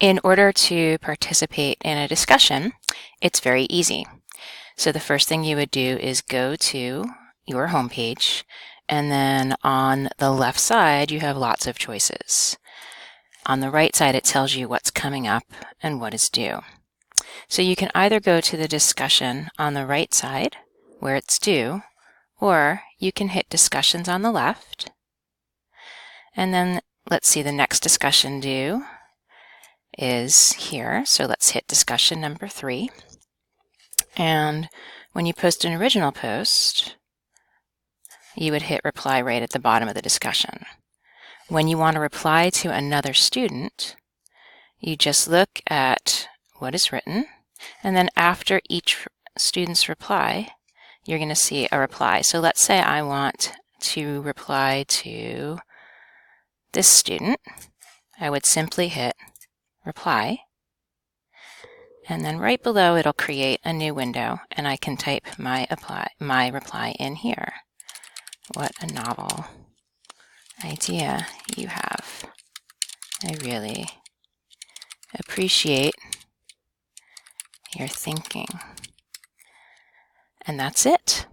In order to participate in a discussion, it's very easy. So the first thing you would do is go to your homepage, and then on the left side you have lots of choices. On the right side it tells you what's coming up and what is due. So you can either go to the discussion on the right side where it's due, or you can hit discussions on the left, and then let's see, the next discussion due is here. So let's hit discussion number 3. And when you post an original post, you would hit reply right at the bottom of the discussion. When you want to reply to another student, you just look at what is written, and then after each student's reply, you're going to see a reply. So let's say I want to reply to this student. I would simply hit reply, and then right below it'll create a new window, and I can type my reply in here. What a novel idea you have. I really appreciate your thinking. And that's it.